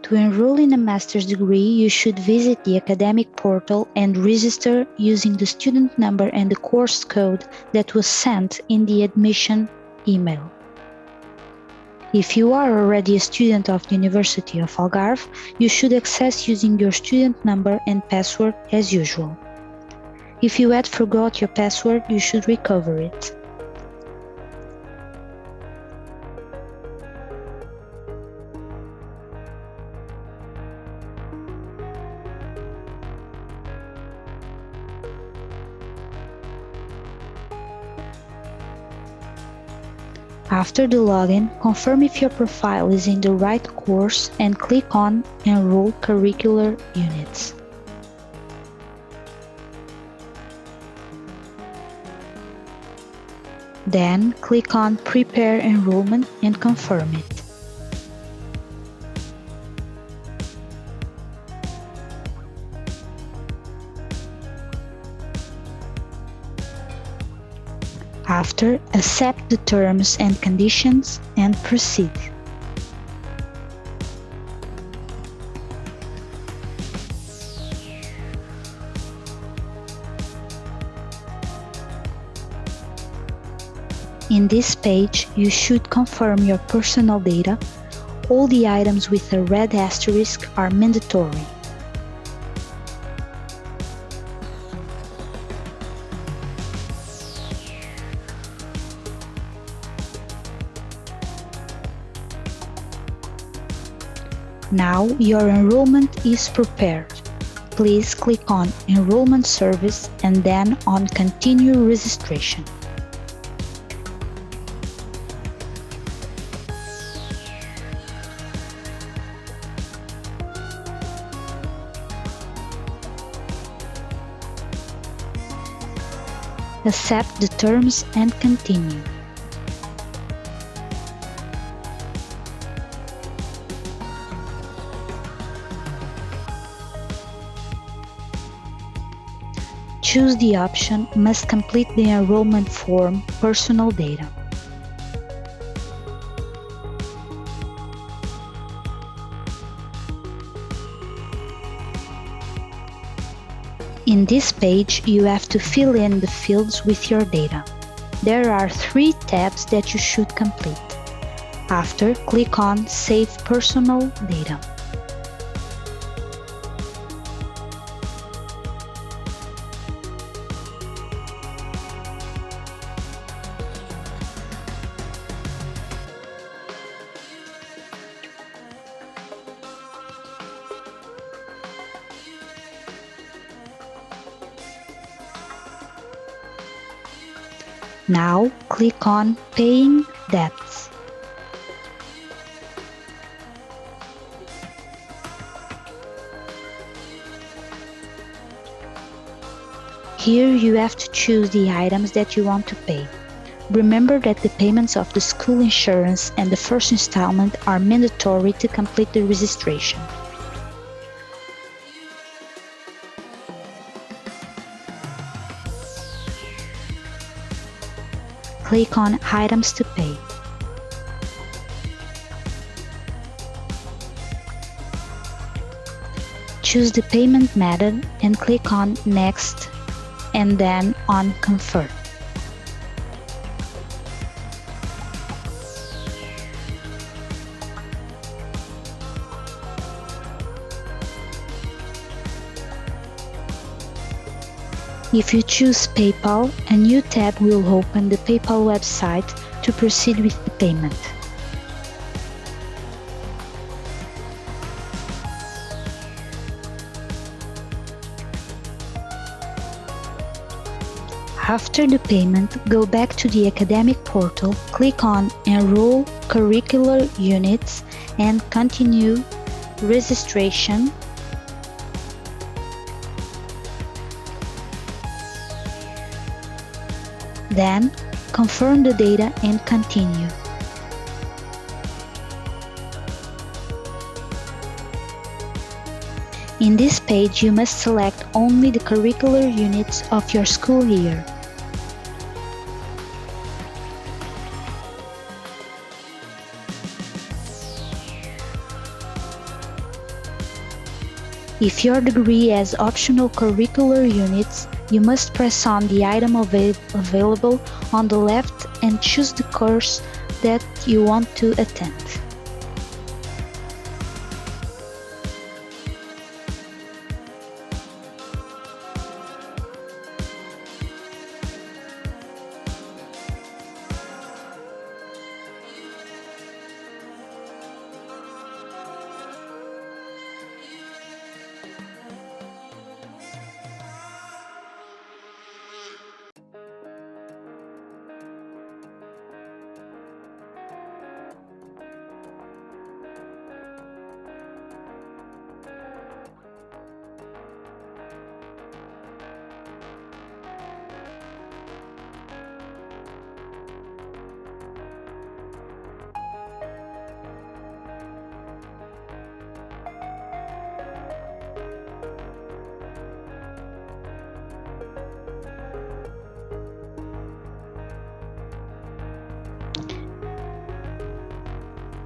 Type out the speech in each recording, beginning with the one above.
To enroll in a master's degree, you should visit the academic portal and register using the student number and the course code that was sent in the admission email. If you are already a student of the University of Algarve, you should access using your student number and password as usual. If you had forgot your password, you should recover it. After the login, confirm if your profile is in the right course and click on Enroll Curricular Units. Then click on Prepare Enrollment and confirm it. After, accept the terms and conditions and proceed. In this page, you should confirm your personal data. All the items with a red asterisk are mandatory. Now your enrollment is prepared. Please click on Enrollment Service and then on Continue Registration. Accept the terms and continue. Choose the option Must complete the enrollment form Personal data. In this page, you have to fill in the fields with your data. There are 3 tabs that you should complete. After, click on Save Personal Data. Now, click on Paying Debts. Here you have to choose the items that you want to pay. Remember that the payments of the school insurance and the first installment are mandatory to complete the registration. Click on Items to Pay. Choose the payment method and click on Next and then on Confirm. If you choose PayPal, a new tab will open the PayPal website to proceed with the payment. After the payment, go back to the academic portal, click on Enroll Curricular Units and continue registration. Then, confirm the data and continue. In this page, you must select only the curricular units of your school year. If your degree has optional curricular units, you must press on the item available on the left and choose the course that you want to attend.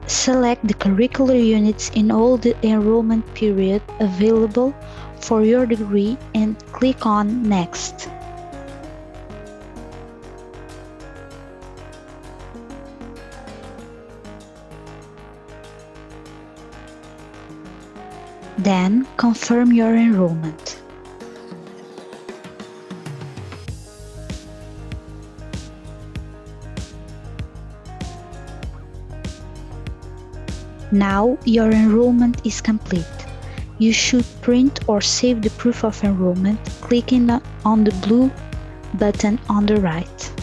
Select the curricular units in all the enrollment period available for your degree and click on Next. Then confirm your enrollment. Now your enrollment is complete. You should print or save the proof of enrollment clicking on the blue button on the right.